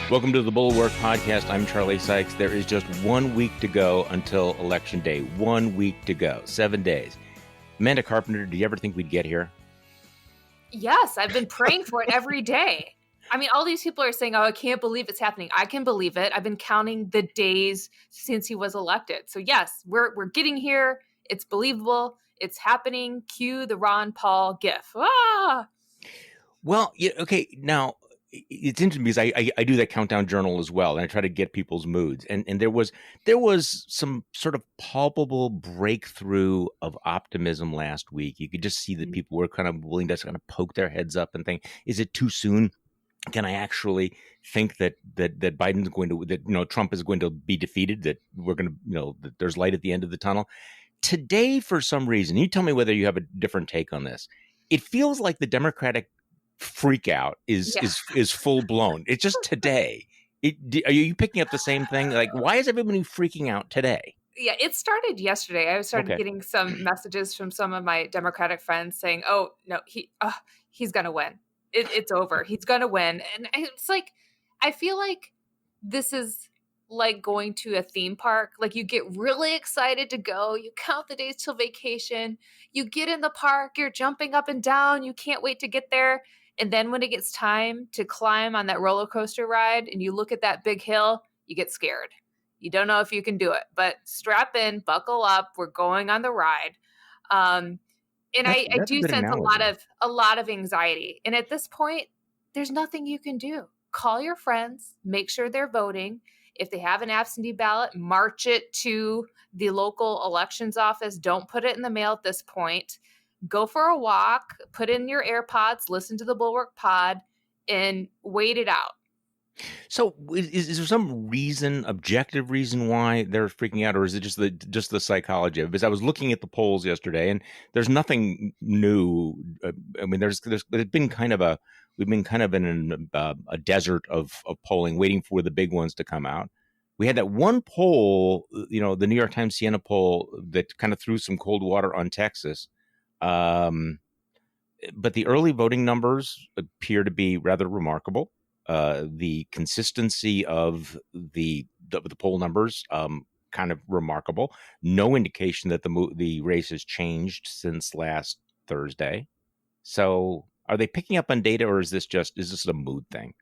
Welcome to the Bulwark Podcast. I'm Charlie Sykes. There is just 1 week to go until Election Day. 1 week to go. 7 days. Amanda Carpenter, do you ever think we'd get here? Yes, I've been praying for it every day. I mean, all these people are saying, oh, I can't believe it's happening. I can believe it. I've been counting the days since he was elected. So yes, we're getting here. It's believable. It's happening. Cue the Ron Paul gif. Ah! Well, yeah, okay. Now, it's interesting because I do that countdown journal as well, and I try to get people's moods. And there was some sort of palpable breakthrough of optimism last week. You could just see that people were kind of willing to kind of poke their heads up and think, is it too soon? Can I actually think that Biden's going to, that Trump is going to be defeated, that we're going to, that there's light at the end of the tunnel? Today, for some reason, you tell me whether you have a different take on this. It feels like the Democratic freak out is full blown. It's just today. Are you picking up the same thing? Like, why is everybody freaking out today? Yeah, it started yesterday. I started getting some messages from some of my Democratic friends saying, "Oh no, he's gonna win. It's over. He's gonna win." And it's like, I feel like this is like going to a theme park. Like, you get really excited to go. You count the days till vacation. You get in the park. You're jumping up and down. You can't wait to get there. And then when it gets time to climb on that roller coaster ride and you look at that big hill, you get scared. You don't know if you can do it, but strap in, buckle up. We're going on the ride. And I do sense a lot of anxiety. And at this point, there's nothing you can do. Call your friends, make sure they're voting. If they have an absentee ballot, march it to the local elections office. Don't put it in the mail at this point. Go for a walk, put in your AirPods, listen to the Bulwark Pod, and wait it out. So is there some reason, objective reason why they're freaking out, or is it just the psychology of it? Because I was looking at the polls yesterday, and there's nothing new. I mean, there's been we've been kind of in a desert of polling, waiting for the big ones to come out. We had that one poll, the New York Times Siena poll, that kind of threw some cold water on Texas. But the early voting numbers appear to be rather remarkable. The consistency of the poll numbers, kind of remarkable. No indication that the race has changed since last Thursday. So, are they picking up on data, or is this a mood thing?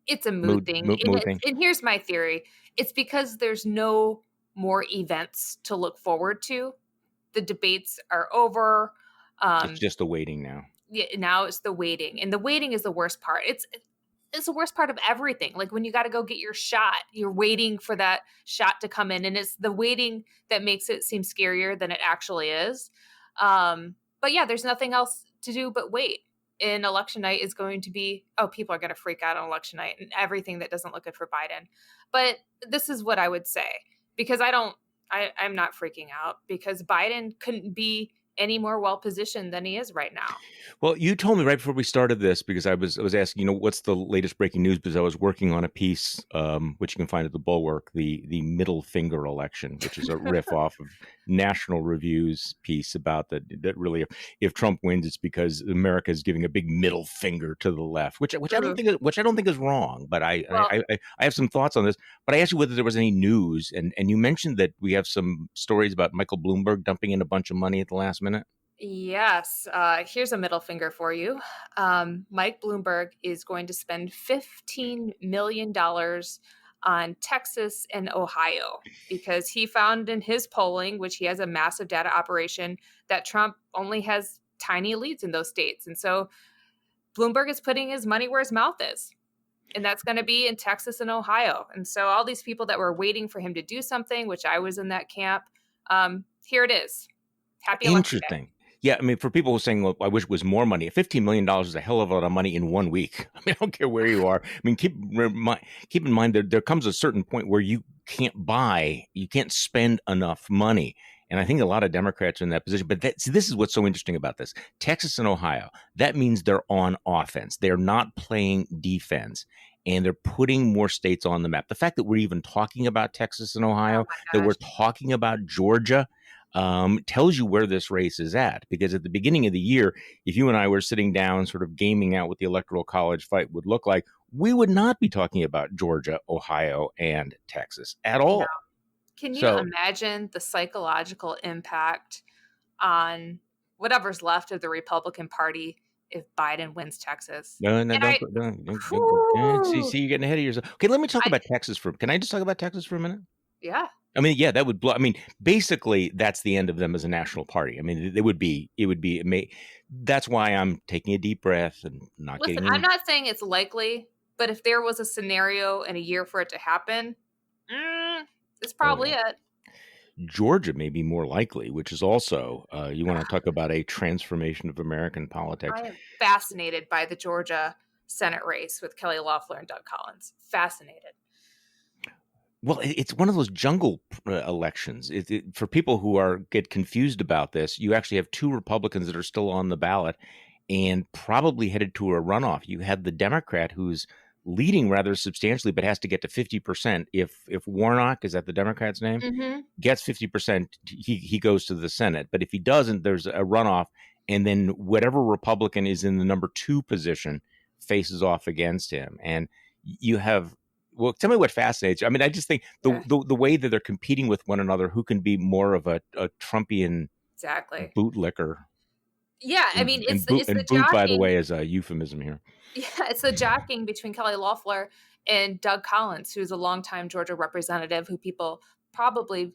It's a mood thing. And here's my theory: it's because there's no more events to look forward to. The debates are over. It's just the waiting now. Yeah, now it's the waiting, and the waiting is the worst part. It's the worst part of everything. Like, when you got to go get your shot, you're waiting for that shot to come in, and it's the waiting that makes it seem scarier than it actually is. But yeah, there's nothing else to do but wait. And election night is going to be, people are going to freak out on election night and everything that doesn't look good for Biden. But this is what I would say, because I'm not freaking out, because Biden couldn't be any more well-positioned than he is right now. Well, you told me right before we started this, because I was asking, what's the latest breaking news? Because I was working on a piece, which you can find at the Bulwark, the middle finger election, which is a riff off of National Review's piece about that really, if Trump wins, it's because America is giving a big middle finger to the left, which I don't think is wrong. But I have some thoughts on this. But I asked you whether there was any news, and you mentioned that we have some stories about Michael Bloomberg dumping in a bunch of money at the last minute. Yes. Here's a middle finger for you. Mike Bloomberg is going to spend $15 million on Texas and Ohio, because he found in his polling, which he has a massive data operation, that Trump only has tiny leads in those states. And so Bloomberg is putting his money where his mouth is. And that's going to be in Texas and Ohio. And so all these people that were waiting for him to do something, which I was in that camp, here it is. Happy election day. Yeah, I mean, for people who are saying, well, I wish it was more money, $15 million is a hell of a lot of money in 1 week. I mean, I don't care where you are. I mean, keep in mind that there comes a certain point where you can't spend enough money. And I think a lot of Democrats are in that position. But this is what's so interesting about this. Texas and Ohio, that means they're on offense. They're not playing defense. And they're putting more states on the map. The fact that we're even talking about Texas and Ohio, that we're talking about Georgia, tells you where this race is at. Because at the beginning of the year, if you and I were sitting down sort of gaming out what the Electoral College fight would look like, we would not be talking about Georgia, Ohio, and Texas at No. all. Can you imagine the psychological impact on whatever's left of the Republican Party if Biden wins Texas? No, don't. See, you're getting ahead of yourself. Okay, let me talk about Texas can I just talk about Texas for a minute? Yeah. I mean, yeah, that would blow. I mean, basically, that's the end of them as a national party. I mean, it would be. That's why I'm taking a deep breath and not getting. Listen, I'm not saying it's likely, but if there was a scenario in a year for it to happen, it's probably it. Georgia may be more likely, which is also, you want to talk about a transformation of American politics. I am fascinated by the Georgia Senate race with Kelly Loeffler and Doug Collins. Fascinated. Well, it's one of those jungle elections. For people who get confused about this, you actually have two Republicans that are still on the ballot and probably headed to a runoff. You had the Democrat who's leading rather substantially, but has to get to 50%. If Warnock, is that the Democrat's name, gets 50%, he goes to the Senate. But if he doesn't, there's a runoff, and then whatever Republican is in the number 2 position faces off against him. And you have, well, tell me what fascinates you. I mean, I just think the way that they're competing with one another, who can be more of a Trumpian bootlicker. Yeah, I mean, it's the boot, jockeying, by the way, is a euphemism here. Yeah, it's the jockeying between Kelly Loeffler and Doug Collins, who's a longtime Georgia representative who people probably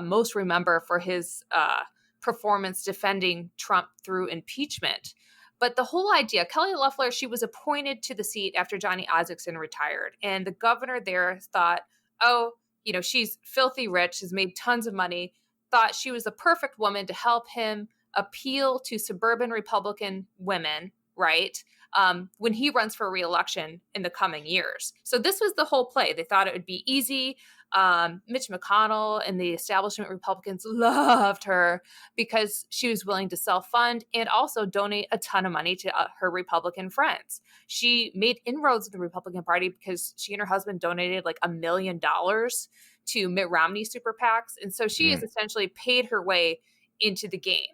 most remember for his performance defending Trump through impeachment. But the whole idea, Kelly Loeffler, she was appointed to the seat after Johnny Isakson retired. And the governor there thought, she's filthy rich, has made tons of money, thought she was the perfect woman to help him appeal to suburban Republican women, right? When he runs for re-election in the coming years. So this was the whole play. They thought it would be easy. Mitch McConnell and the establishment Republicans loved her because she was willing to self-fund and also donate a ton of money to her Republican friends. She made inroads in the Republican Party because she and her husband donated like $1 million to Mitt Romney super PACs. And so she has essentially paid her way into the game.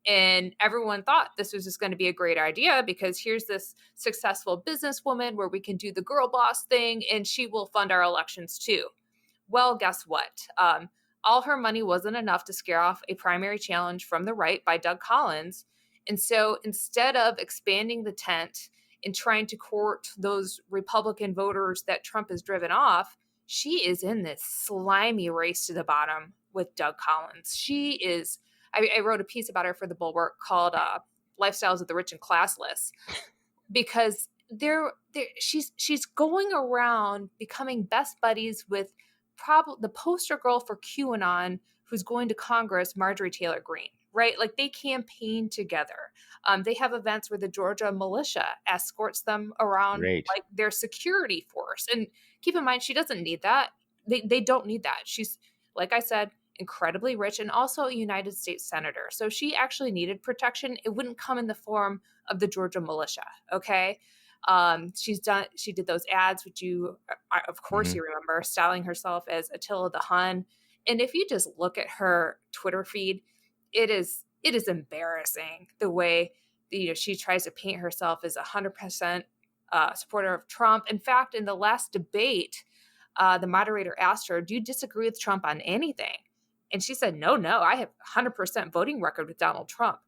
And everyone thought this was just going to be a great idea because here's this successful businesswoman where we can do the girl boss thing and she will fund our elections too. Well, guess what? All her money wasn't enough to scare off a primary challenge from the right by Doug Collins. And so instead of expanding the tent and trying to court those Republican voters that Trump has driven off, she is in this slimy race to the bottom with Doug Collins. She is... I wrote a piece about her for the Bulwark called Lifestyles of the Rich and Classless, because she's going around becoming best buddies with the poster girl for QAnon who's going to Congress, Marjorie Taylor Greene, right? Like they campaign together. They have events where the Georgia militia escorts them around like their security force. And keep in mind, she doesn't need that. They don't need that. She's, like I said, incredibly rich and also a United States senator. So she actually needed protection. It wouldn't come in the form of the Georgia militia. Okay. She did those ads, which you, of course you remember, styling herself as Attila the Hun. And if you just look at her Twitter feed, it is embarrassing the way she tries to paint herself as 100% supporter of Trump. In fact, in the last debate, the moderator asked her, "Do you disagree with Trump on anything?" And she said, no, I have 100% voting record with Donald Trump.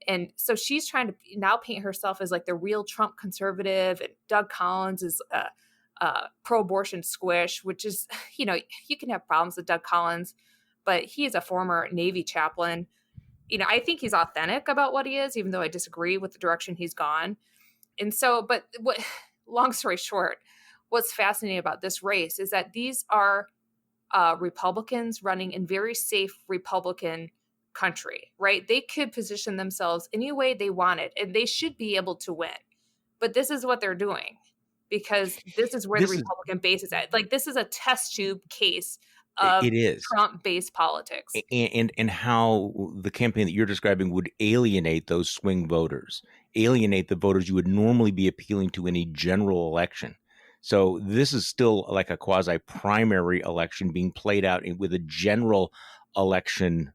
And so she's trying to now paint herself as like the real Trump conservative, and Doug Collins is a pro-abortion squish, which is, you can have problems with Doug Collins, but he is a former Navy chaplain. I think he's authentic about what he is, even though I disagree with the direction he's gone. And so, long story short, what's fascinating about this race is that these are Republicans running in very safe Republican country, right? They could position themselves any way they wanted, and they should be able to win. But this is what they're doing because this is where the Republican base is at. Like this is a test tube case of Trump-based politics, and how the campaign that you're describing would alienate those swing voters, alienate the voters you would normally be appealing to in a general election. So this is still like a quasi-primary election being played out with a general election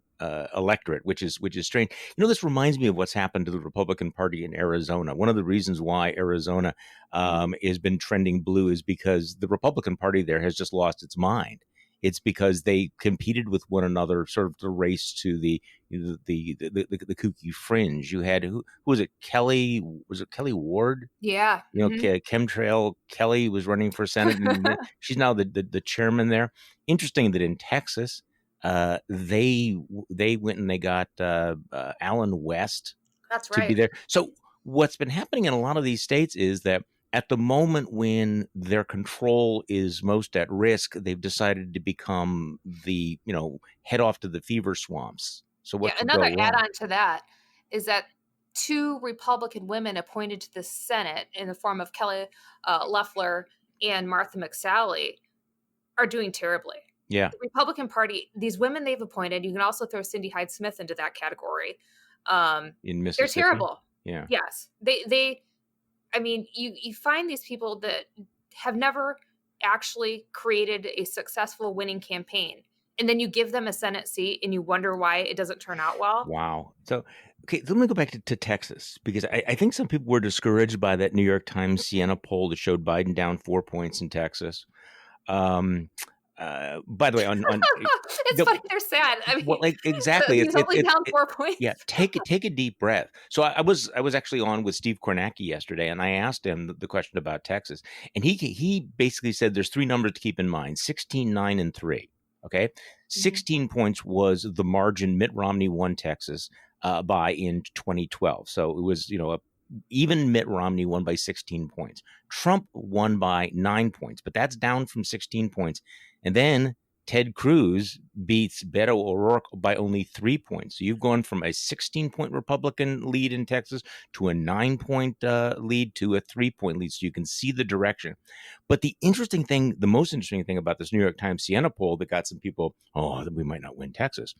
electorate, which is strange. This reminds me of what's happened to the Republican Party in Arizona. One of the reasons why Arizona has been trending blue is because the Republican Party there has just lost its mind. It's because they competed with one another, sort of the race to the kooky fringe. You had who was it? Kelly, was it Kelly Ward? Yeah. Chemtrail Kelly was running for Senate, and she's now the chairman there. Interesting that in Texas, they went and they got Alan West to be there. So what's been happening in a lot of these states is that at the moment when their control is most at risk, they've decided to become the, head off to the fever swamps. So what could another go wrong? add-on to that is that 2 Republican women appointed to the Senate in the form of Kelly Loeffler and Martha McSally are doing terribly. Yeah. The Republican Party, these women they've appointed, you can also throw Cindy Hyde-Smith into that category. In Mississippi. They're terrible. Yeah. Yes. You find these people that have never actually created a successful winning campaign, and then you give them a Senate seat and you wonder why it doesn't turn out well. Wow. So, okay, let me go back to Texas, because I think some people were discouraged by that New York Times Siena poll that showed Biden down 4 points in Texas. By the way, on it's funny, they're sad. Exactly. He's only down 4 points. Yeah, take a deep breath. So I was actually on with Steve Kornacki yesterday, and I asked him the question about Texas, and he basically said there's 3 numbers to keep in mind: 16, 9, and 3. Okay, 16 points was the margin Mitt Romney won Texas by in 2012. So it was even Mitt Romney won by 16 points. Trump won by 9 points, but that's down from 16 points. And then Ted Cruz beats Beto O'Rourke by only 3 points. So you've gone from a 16-point Republican lead in Texas to a 9-point lead to a 3-point lead. So you can see the direction. But the most interesting thing about this New York Times Siena poll that got some people, we might not win Texas.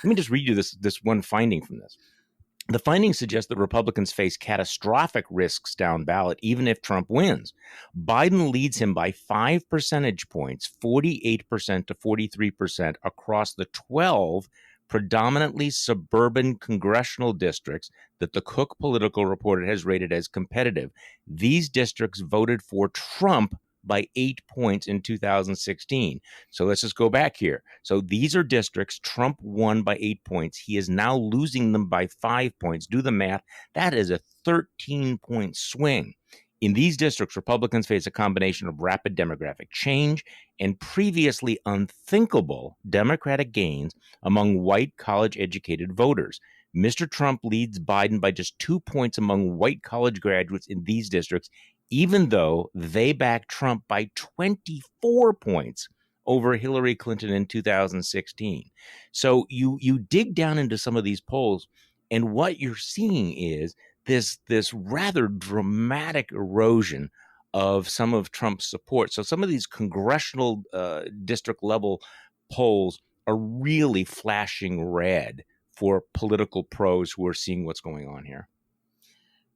Let me just read you this one finding from this. The findings suggest that Republicans face catastrophic risks down ballot, even if Trump wins. Biden leads him by 5 percentage points, 48% to 43%, across the 12 predominantly suburban congressional districts that the Cook Political Report has rated as competitive. These districts voted for Trump by 8 points in 2016. So let's just go back here. So these are districts Trump won by 8 points. He is now losing them by 5 points. Do the math. That is a 13-point swing. In these districts, Republicans face a combination of rapid demographic change and previously unthinkable Democratic gains among white college-educated voters. Mr. Trump leads Biden by just 2 points among white college graduates in these districts, even though they backed Trump by 24 points over Hillary Clinton in 2016. So you dig down into some of these polls, and what you're seeing is this rather dramatic erosion of some of Trump's support. So some of these congressional district level polls are really flashing red for political pros who are seeing what's going on here.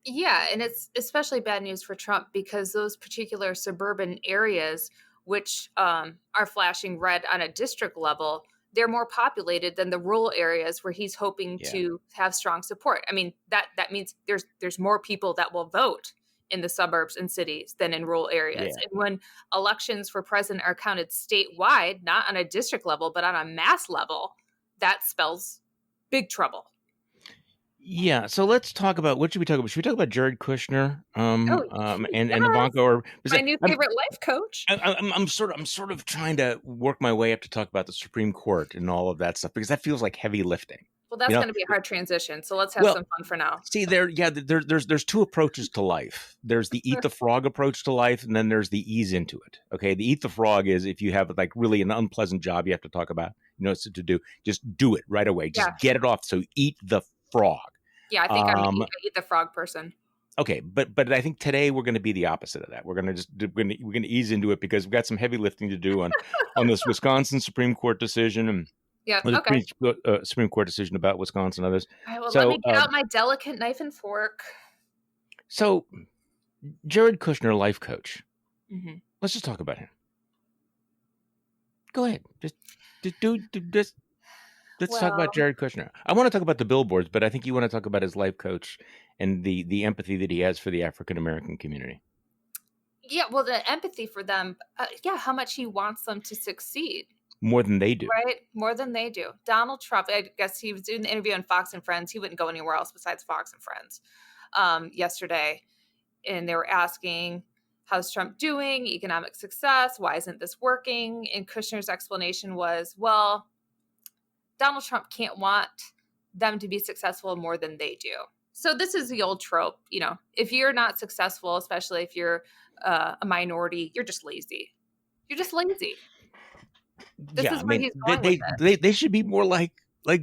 Yeah, and it's especially bad news for Trump because those particular suburban areas, which are flashing red on a district level, they're more populated than the rural areas where he's hoping to have strong support. I mean, that means there's more people that will vote in the suburbs and cities than in rural areas. And when elections for president are counted statewide, not on a district level, but on a mass level, that spells big trouble. Yeah, so let's talk about, what should we talk about? Should we talk about Jared Kushner and Ivanka? Or my new favorite life coach. I'm sort of trying to work my way up to talk about the Supreme Court and all of that stuff, because that feels like heavy lifting. Well, that's going to be a hard transition, so let's have some fun for now. See, there's 2 approaches to life. There's the eat the frog approach to life, and then there's the ease into it. Okay, the eat the frog is if you have like really an unpleasant job you have to talk about, to do, just do it right away. Just get it off. So eat the frog. Yeah, I think I'm an eat the frog person. Okay, but I think today we're going to be the opposite of that. We're going to ease into it because we've got some heavy lifting to do on this Wisconsin Supreme Court decision and Supreme Court decision about Wisconsin and others. All right, well, let me get out my delicate knife and fork. So, Jared Kushner, life coach. Mm-hmm. Let's just talk about him. Go ahead. Just do this. Let's talk about Well, Jared Kushner. I want to talk about the billboards, but I think you want to talk about his life coach and the empathy that he has for the African American community. yeah, well, the empathy for them, yeah, how much he wants them to succeed. More than they do. Right? More than they do. Donald Trump, I guess he was doing the interview on Fox and Friends. He wouldn't go anywhere else besides Fox and Friends yesterday. And they were asking, how's Trump doing? Economic success? Why isn't this working? And Kushner's explanation was, well, Donald Trump can't want them to be successful more than they do. So this is the old trope, if you're not successful, especially if you're a minority, you're just lazy. You're just lazy. This is where he's going with it. They should be more like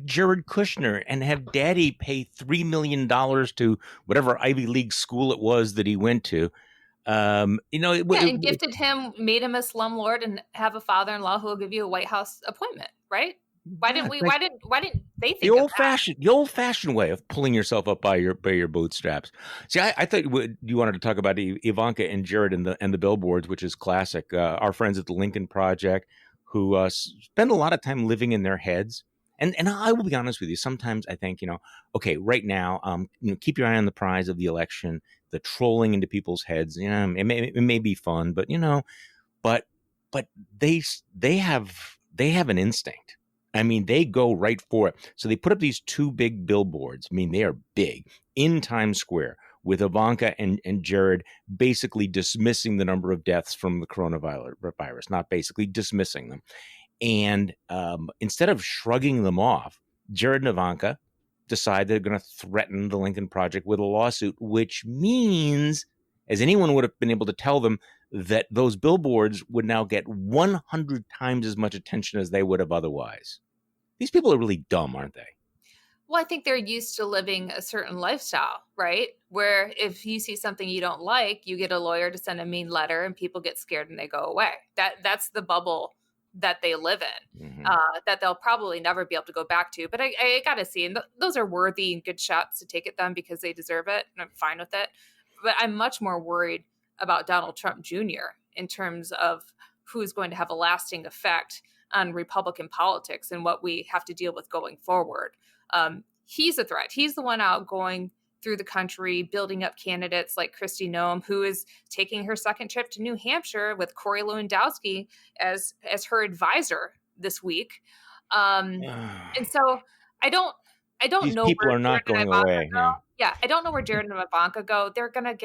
Jared Kushner and have daddy pay $3 million to whatever Ivy League school it was that he went to. And gifted him, made him a slumlord, and have a father-in-law who will give you a White House appointment, right? Why didn't they think the old-fashioned way of pulling yourself up by your bootstraps? See, I thought you wanted to talk about Ivanka and Jared and the billboards, which is classic. Our friends at the Lincoln Project, who spend a lot of time living in their heads. And I will be honest with you. Sometimes I think, okay, right now, keep your eye on the prize of the election, the trolling into people's heads. It may be fun, but but they have an instinct. I mean, they go right for it. So they put up these two big billboards. I mean, they are big in Times Square with Ivanka and Jared basically dismissing the number of deaths from the coronavirus, not basically dismissing them. And instead of shrugging them off, Jared and Ivanka decide they're going to threaten the Lincoln Project with a lawsuit, which means, as anyone would have been able to tell them, that those billboards would now get 100 times as much attention as they would have otherwise. These people are really dumb, aren't they? Well, I think they're used to living a certain lifestyle, right? Where if you see something you don't like, you get a lawyer to send a mean letter and people get scared and they go away. That's the bubble that they live in, that they'll probably never be able to go back to. But I got to see, and those are worthy and good shots to take at them because they deserve it, and I'm fine with it. But I'm much more worried about Donald Trump Jr. in terms of who's going to have a lasting effect on Republican politics and what we have to deal with going forward. He's a threat. He's the one out going through the country, building up candidates like Kristi Noem, who is taking her second trip to New Hampshire with Corey Lewandowski as her advisor this week. And so I don't These know people where are not Jared going and Ivanka away. go. Yeah, I don't know where Jared and Ivanka go. They're gonna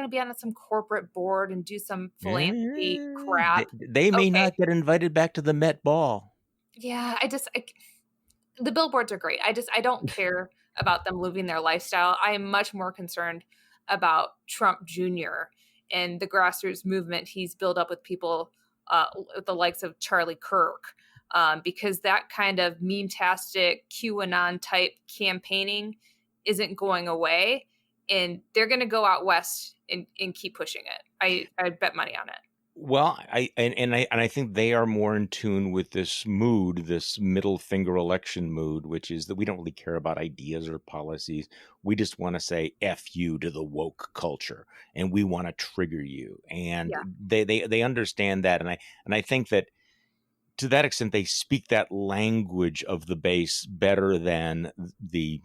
be on some corporate board and do some philanthropy crap. They may not get invited back to the Met Ball. Yeah, the billboards are great. I don't care about them living their lifestyle. I am much more concerned about Trump Jr. and the grassroots movement he's built up with people, the likes of Charlie Kirk, because that kind of meme-tastic QAnon type campaigning isn't going away, and they're going to go out west and keep pushing it. I bet money on it. Well, I think they are more in tune with this mood, this middle finger election mood, which is that we don't really care about ideas or policies. We just want to say F you to the woke culture, and we want to trigger you. And they understand that, and I think that to that extent they speak that language of the base better than the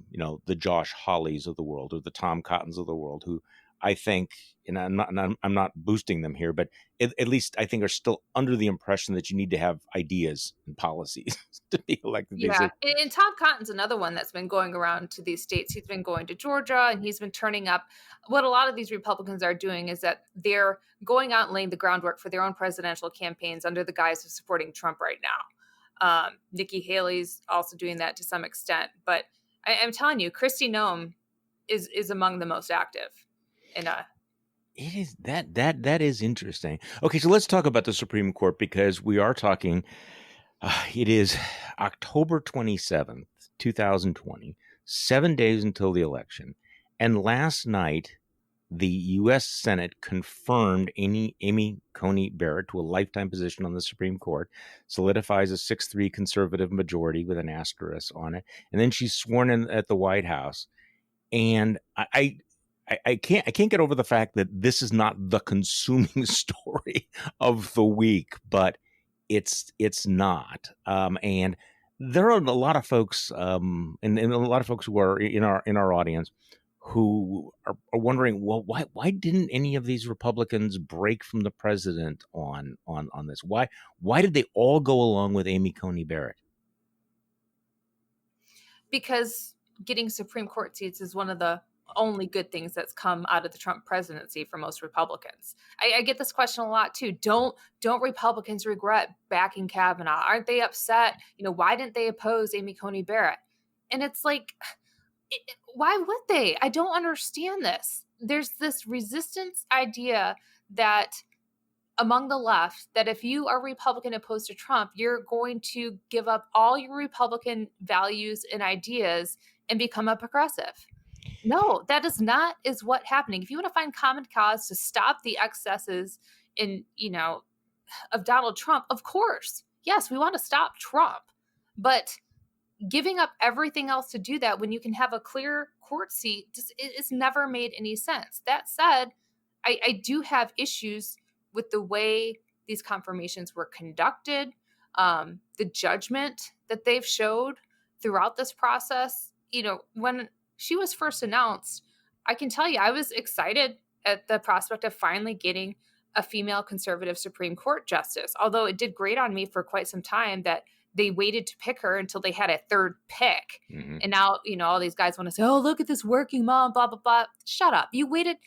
Josh Hawleys of the world or the Tom Cottons of the world, who I think, and I'm not boosting them here, but at least I think are still under the impression that you need to have ideas and policies to be elected. Yeah, and Tom Cotton's another one that's been going around to these states. He's been going to Georgia, and he's been turning up. What a lot of these Republicans are doing is that they're going out and laying the groundwork for their own presidential campaigns under the guise of supporting Trump right now. Nikki Haley's also doing that to some extent. But I'm telling you, Kristi Noem is among the most active. It is that is interesting. Okay, so let's talk about the Supreme Court, because we are talking. It is October 27th, 2020, 7 days until the election, and last night the U.S. Senate confirmed Amy Coney Barrett to a lifetime position on the Supreme Court, solidifies a 6-3 conservative majority with an asterisk on it, and then she's sworn in at the White House, and I can't get over the fact that this is not the consuming story of the week, but it's not. And there are a lot of folks, and a lot of folks who are in our audience who are wondering, well, why didn't any of these Republicans break from the president on this? Why did they all go along with Amy Coney Barrett? Because getting Supreme Court seats is one of the only good things that's come out of the Trump presidency for most Republicans. I get this question a lot too. Don't Republicans regret backing Kavanaugh? Aren't they upset? Why didn't they oppose Amy Coney Barrett? And it's like, why would they? I don't understand this. There's this resistance idea that among the left, that if you are Republican opposed to Trump, you're going to give up all your Republican values and ideas and become a progressive. No, that is what happening. If you want to find common cause to stop the excesses of Donald Trump, of course, yes, we want to stop Trump, but giving up everything else to do that when you can have a clear court seat, it's never made any sense. That said, I do have issues with the way these confirmations were conducted, the judgment that they've showed throughout this process. When she was first announced, I can tell you, I was excited at the prospect of finally getting a female conservative Supreme Court justice, although it did grate on me for quite some time that they waited to pick her until they had a third pick. Mm-hmm. And now, all these guys want to say, oh, look at this working mom, blah, blah, blah. Shut up. You waited.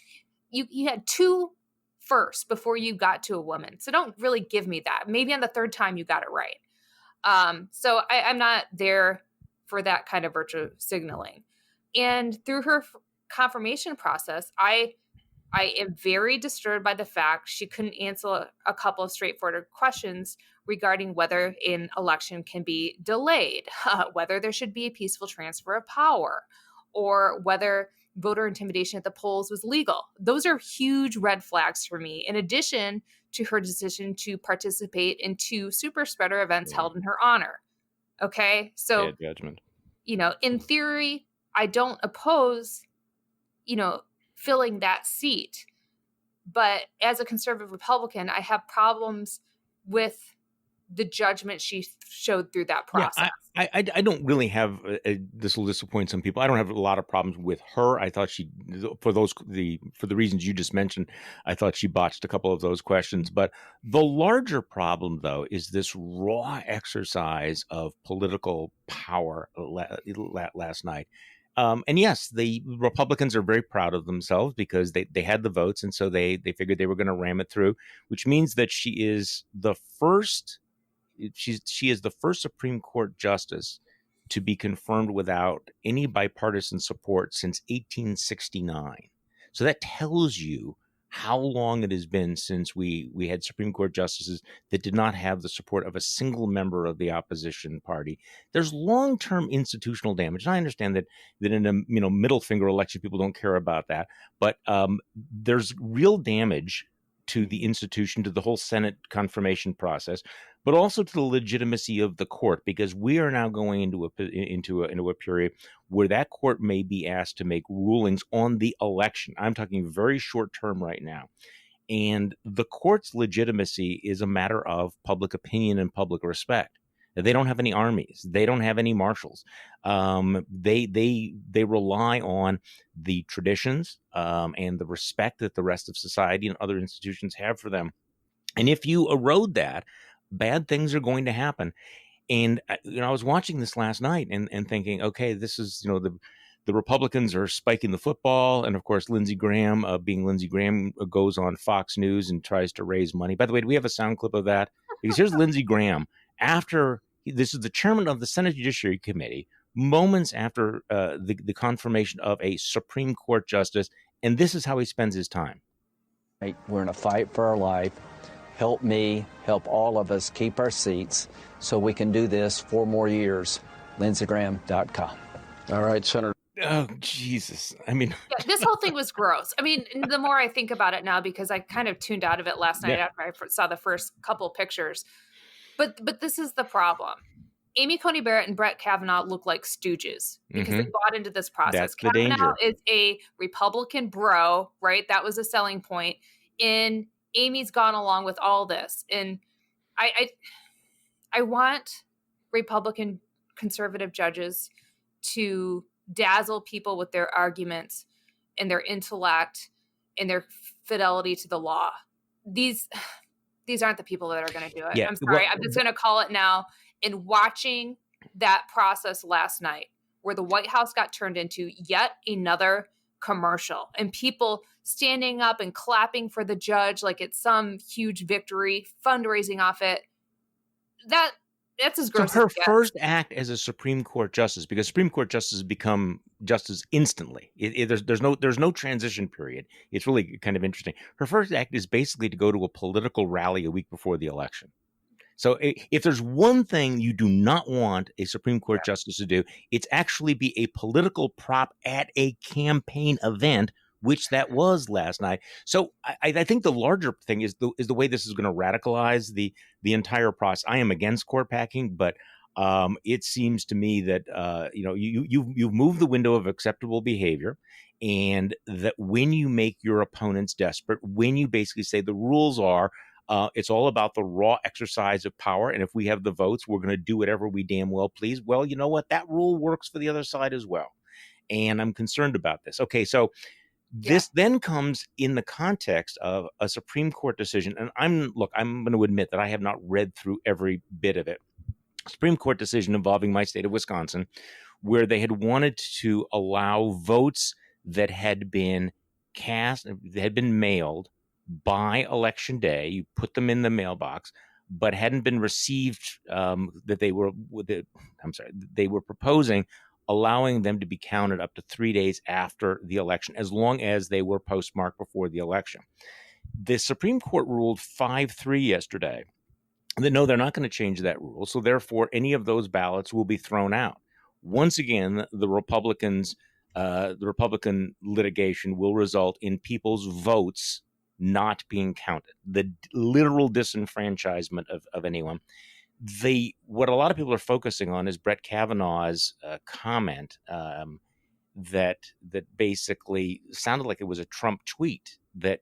You had two first before you got to a woman. So don't really give me that. Maybe on the third time you got it right. So I'm not there for that kind of virtue signaling. And through her confirmation process, I am very disturbed by the fact she couldn't answer a couple of straightforward questions regarding whether an election can be delayed, whether there should be a peaceful transfer of power, or whether voter intimidation at the polls was legal. Those are huge red flags for me, in addition to her decision to participate in 2 super spreader events held in her honor. Okay? So, bad judgment. In theory, I don't oppose, filling that seat. But as a conservative Republican, I have problems with the judgment she showed through that process. Yeah, I don't really have, this will disappoint some people, I don't have a lot of problems with her. I thought for the reasons you just mentioned, I thought she botched a couple of those questions. But the larger problem, though, is this raw exercise of political power last night. And yes, the Republicans are very proud of themselves because they had the votes, and so they figured they were going to ram it through, which means that she is the first Supreme Court justice to be confirmed without any bipartisan support since 1869. So that tells you how long it has been since we had Supreme Court justices that did not have the support of a single member of the opposition party. There's long-term institutional damage. And I understand that in a middle finger election, people don't care about that, but there's real damage to the institution, to the whole Senate confirmation process, but also to the legitimacy of the court, because we are now going into a period where that court may be asked to make rulings on the election. I'm talking very short term right now. And the court's legitimacy is a matter of public opinion and public respect. They don't have any armies. They don't have any marshals. They rely on the traditions and the respect that the rest of society and other institutions have for them. And if you erode that, bad things are going to happen. And I was watching this last night and thinking, okay, this is the Republicans are spiking the football, and of course Lindsey Graham, being Lindsey Graham, goes on Fox News and tries to raise money. By the way, do we have a sound clip of that? Because here's Lindsey Graham. This is the chairman of the Senate Judiciary Committee, moments after the confirmation of a Supreme Court justice, and this is how he spends his time. We're in a fight for our life. Help me, help all of us keep our seats so we can do this 4 more years. LindseyGraham.com. All right, Senator. Oh, Jesus. I mean, yeah, this whole thing was gross. I mean, the more I think about it now, because I kind of tuned out of it last night after I saw the first couple pictures. But this is the problem. Amy Coney Barrett and Brett Kavanaugh look like stooges because they bought into this process. That's Kavanaugh is a Republican bro, right? That was a selling point. And Amy's gone along with all this. And I want Republican conservative judges to dazzle people with their arguments and their intellect and their fidelity to the law. These aren't the people that are going to do it. Yeah, I'm sorry. I'm just going to call it now. In watching that process last night, where the White House got turned into yet another commercial and people standing up and clapping for the judge like it's some huge victory, fundraising off it, that's as gross. So her first act as a Supreme Court justice, because Supreme Court justices become justice instantly. There's no transition period. It's really kind of interesting. Her first act is basically to go to a political rally a week before the election. So if there's one thing you do not want a Supreme Court justice to do, it's actually be a political prop at a campaign event, which that was last night. So I think the larger thing is the way this is going to radicalize the entire process. I am against court packing, but it seems to me that you've moved the window of acceptable behavior, and that when you make your opponents desperate, when you basically say the rules are, it's all about the raw exercise of power, and if we have the votes, we're going to do whatever we damn well please. Well, you know what? That rule works for the other side as well, and I'm concerned about this. Okay, so this then comes in the context of a Supreme Court decision, and I'm going to admit that I have not read through every bit of it. Supreme Court decision involving my state of Wisconsin, where they had wanted to allow votes that had been cast, that had been mailed by election day. You put them in the mailbox, but hadn't been received. They were proposing allowing them to be counted up to 3 days after the election, as long as they were postmarked before the election. The Supreme Court ruled 5-3 yesterday that no, they're not going to change that rule. So therefore, any of those ballots will be thrown out. Once again, the Republican litigation will result in people's votes not being counted, the literal disenfranchisement of anyone. What a lot of people are focusing on is Brett Kavanaugh's comment that basically sounded like it was a Trump tweet, that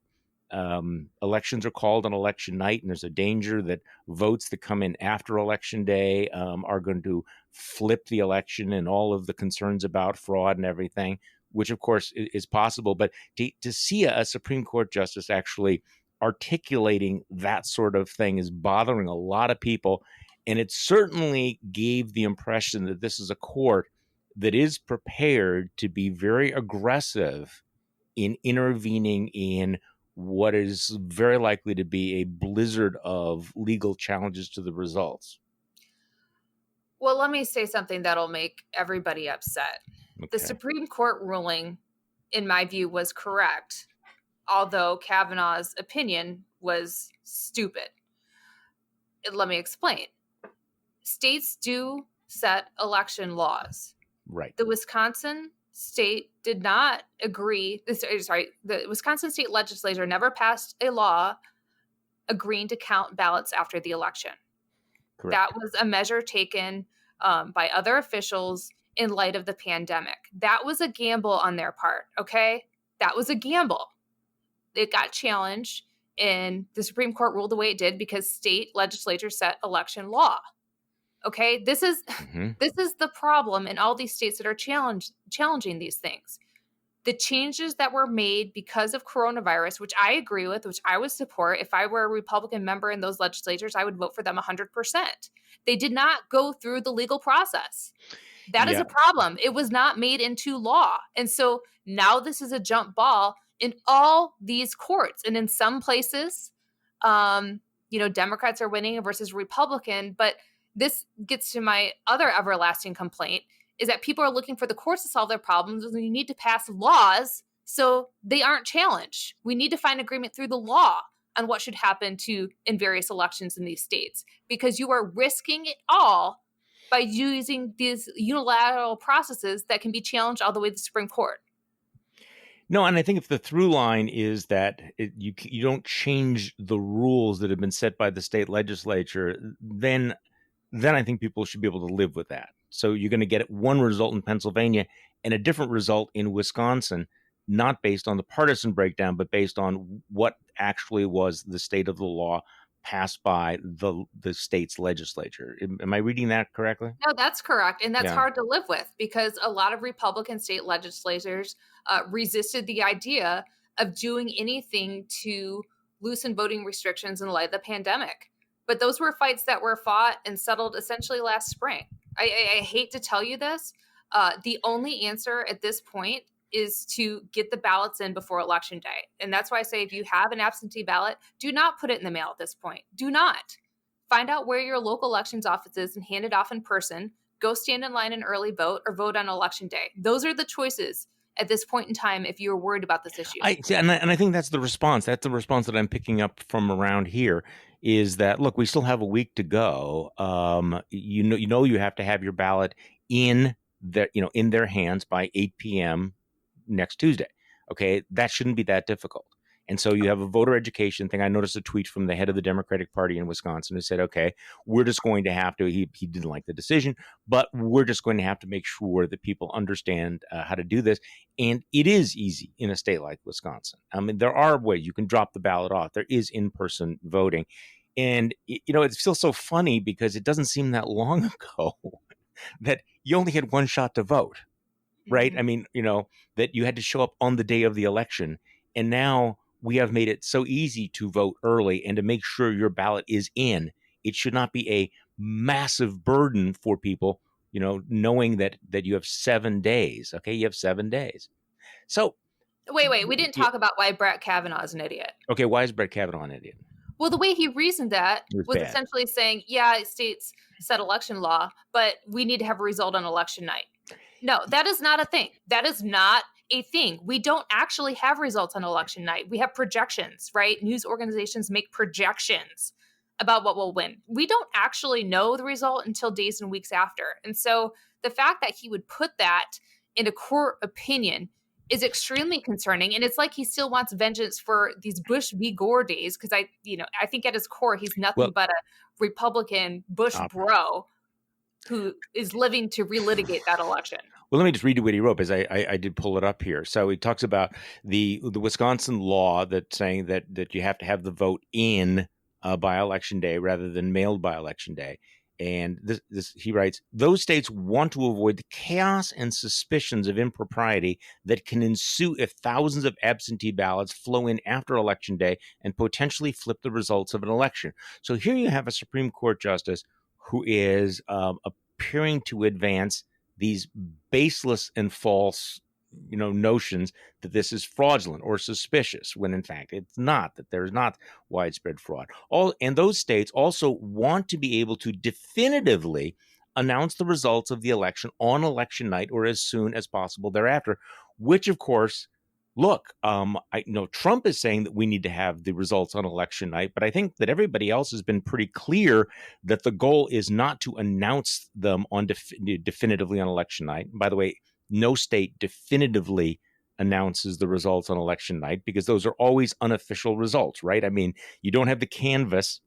elections are called on election night, and there's a danger that votes that come in after election day are going to flip the election, and all of the concerns about fraud and everything, which of course is possible. But to see a Supreme Court justice actually articulating that sort of thing is bothering a lot of people. And it certainly gave the impression that this is a court that is prepared to be very aggressive in intervening in what is very likely to be a blizzard of legal challenges to the results. Well, let me say something that'll make everybody upset. Okay. The Supreme Court ruling, in my view, was correct, although Kavanaugh's opinion was stupid. Let me explain. States do set election laws. Right. The Wisconsin state did not agree. The Wisconsin state legislature never passed a law agreeing to count ballots after the election. Correct. That was a measure taken by other officials in light of the pandemic. That was a gamble on their part. Okay. That was a gamble. It got challenged, and the Supreme Court ruled the way it did because state legislatures set election law. Okay, this is the problem in all these states that are challenging these things. The changes that were made because of coronavirus, which I agree with, which I would support. If I were a Republican member in those legislatures, I would vote for them 100%. They did not go through the legal process. That is a problem. It was not made into law. And so now this is a jump ball in all these courts. And in some places, Democrats are winning versus Republican, but this gets to my other everlasting complaint, is that people are looking for the courts to solve their problems, and you need to pass laws so they aren't challenged. We need to find agreement through the law on what should happen in various elections in these states, because you are risking it all by using these unilateral processes that can be challenged all the way to the Supreme Court. No, and I think if the through line is that you don't change the rules that have been set by the state legislature, then I think people should be able to live with that. So you're going to get one result in Pennsylvania and a different result in Wisconsin, not based on the partisan breakdown, but based on what actually was the state of the law passed by the state's legislature. Am I reading that correctly? No, that's correct. And that's Yeah. hard to live with because a lot of Republican state legislators resisted the idea of doing anything to loosen voting restrictions in light of the pandemic. But those were fights that were fought and settled essentially last spring. I hate to tell you this. The only answer at this point is to get the ballots in before Election Day. And that's why I say if you have an absentee ballot, do not put it in the mail at this point. Do not. Find out where your local elections office is and hand it off in person. Go stand in line and early vote or vote on Election Day. Those are the choices at this point in time if you're worried about this issue. I think that's the response. That's the response that I'm picking up from around here is that, look, we still have a week to go. You have to have your ballot in their hands by 8 p.m. next Tuesday. Okay, that shouldn't be that difficult. And so you have a voter education thing. I noticed a tweet from the head of the Democratic Party in Wisconsin who said, okay, we're just going to have to, he didn't like the decision, but we're just going to have to make sure that people understand how to do this. And it is easy in a state like Wisconsin. I mean, there are ways you can drop the ballot off. There is in-person voting. And, it feels so funny because it doesn't seem that long ago that you only had one shot to vote, right? Mm-hmm. I mean, that you had to show up on the day of the election. And now we have made it so easy to vote early and to make sure your ballot is in. It should not be a massive burden for people, knowing that you have 7 days. Okay, you have 7 days. So wait, we didn't talk about why Brett Kavanaugh is an idiot. Okay, why is Brett Kavanaugh an idiot? Well, the way he reasoned that was essentially saying, yeah, states set election law, but we need to have a result on election night. No, that is not a thing. That is not a thing. We don't actually have results on election night. We have projections, right? News organizations make projections about what will win. We don't actually know the result until days and weeks after. And so the fact that he would put that in a court opinion is extremely concerning. And it's like he still wants vengeance for these Bush v. Gore days. Because I think at his core, he's nothing but a Republican Bush bro who is living to relitigate that election. Well, let me just read you what he wrote, because I did pull it up here. So he talks about the Wisconsin law that saying that you have to have the vote in by Election Day rather than mailed by Election Day. And this he writes, those states want to avoid the chaos and suspicions of impropriety that can ensue if thousands of absentee ballots flow in after Election Day and potentially flip the results of an election. So here you have a Supreme Court justice who is appearing to advance these baseless and false, notions that this is fraudulent or suspicious, when in fact it's not, that there's not widespread fraud. And those states also want to be able to definitively announce the results of the election on election night or as soon as possible thereafter, which of course, look, I know Trump is saying that we need to have the results on election night, but I think that everybody else has been pretty clear that the goal is not to announce them on definitively on election night. And by the way, no state definitively announces the results on election night because those are always unofficial results, right? I mean, you don't have the canvas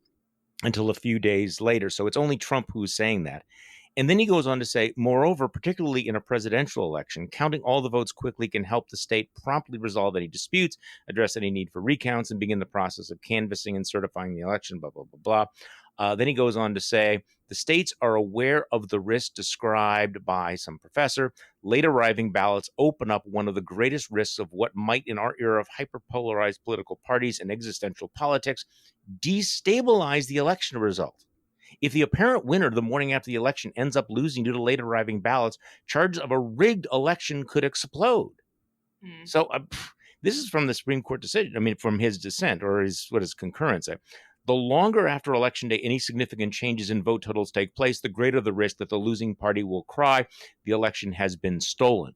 until a few days later. So it's only Trump who's saying that. And then he goes on to say, moreover, particularly in a presidential election, counting all the votes quickly can help the state promptly resolve any disputes, address any need for recounts, and begin the process of canvassing and certifying the election, blah, blah, blah, blah. Then he goes on to say, the states are aware of the risk described by some professor. Late arriving ballots open up one of the greatest risks of what might, in our era of hyperpolarized political parties and existential politics, destabilize the election result. If the apparent winner the morning after the election ends up losing due to late arriving ballots, charges of a rigged election could explode. So this is from the Supreme Court decision. I mean, from his dissent or his concurrence. The longer after Election Day any significant changes in vote totals take place, the greater the risk that the losing party will cry the election has been stolen,